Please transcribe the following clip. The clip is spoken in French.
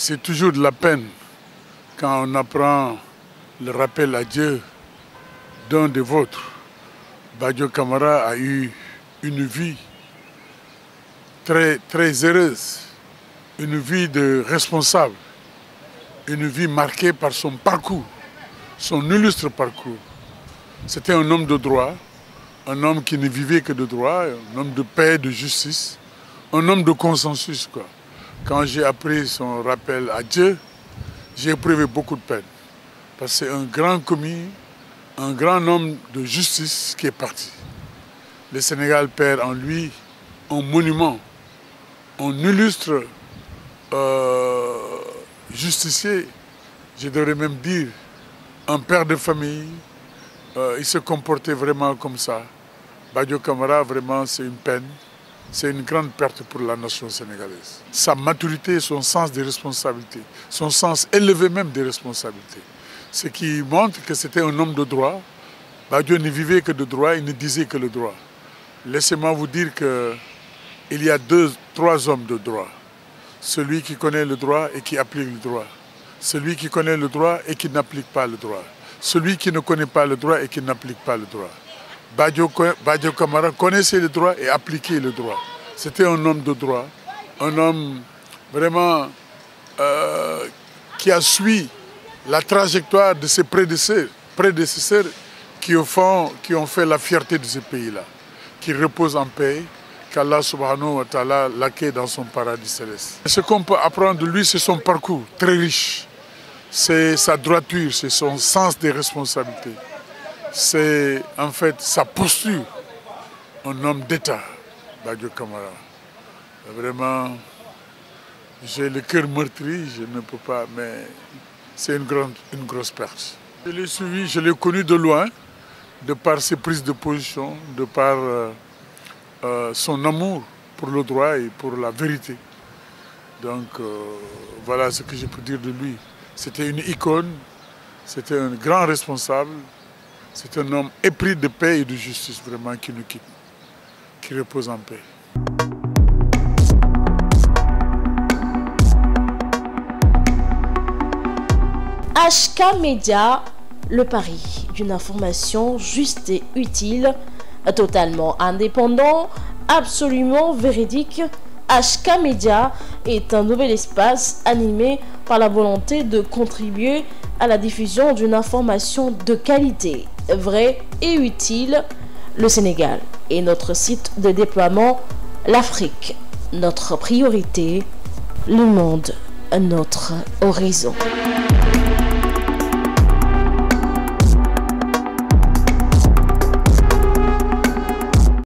C'est toujours de la peine quand on apprend le rappel à Dieu d'un des vôtres. Badio Camara a eu une vie très heureuse, une vie de responsable, une vie marquée par son parcours, son illustre parcours. C'était un homme de droit, un homme qui ne vivait que de droit, un homme de paix, de justice, un homme de consensus, quoi. Quand j'ai appris son rappel à Dieu, j'ai éprouvé beaucoup de peine. Parce que c'est un grand commis, un grand homme de justice qui est parti. Le Sénégal perd en lui un monument, un illustre justicier, je devrais même dire, un père de famille. Il se comportait vraiment comme ça. Badio Camara, vraiment, c'est une peine. C'est une grande perte pour la nation sénégalaise. Sa maturité, son sens des responsabilités, son sens élevé même des responsabilités. Ce qui montre que c'était un homme de droit. Badio ne vivait que de droit, il ne disait que le droit. Laissez-moi vous dire qu'il y a trois hommes de droit. Celui qui connaît le droit et qui applique le droit. Celui qui connaît le droit et qui n'applique pas le droit. Celui qui ne connaît pas le droit et qui n'applique pas le droit. Badio Camara connaissait le droit et appliquait le droit. C'était un homme de droit, un homme vraiment qui a suivi la trajectoire de ses prédécesseurs qui ont fait la fierté de ce pays-là, qui repose en paix, qu'Allah subhanahu wa ta'ala l'accueille dans son paradis céleste. Ce qu'on peut apprendre de lui, c'est son parcours très riche, c'est sa droiture, c'est son sens des responsabilités. C'est en fait sa posture, un homme d'État, Badio Camara. Vraiment, j'ai le cœur meurtri, je ne peux pas, mais c'est une grosse perte. Je l'ai suivi, je l'ai connu de loin, de par ses prises de position, de par son amour pour le droit et pour la vérité. Donc voilà ce que je peux dire de lui. C'était une icône, c'était un grand responsable. C'est un homme épris de paix et de justice, vraiment, qui nous quitte, qui repose en paix. HK Média, le pari d'une information juste et utile, totalement indépendant, absolument véridique. HK Média est un nouvel espace animé par la volonté de contribuer à la diffusion d'une information de qualité, vraie et utile. Le Sénégal est notre site de déploiement, l'Afrique, notre priorité, le monde, notre horizon.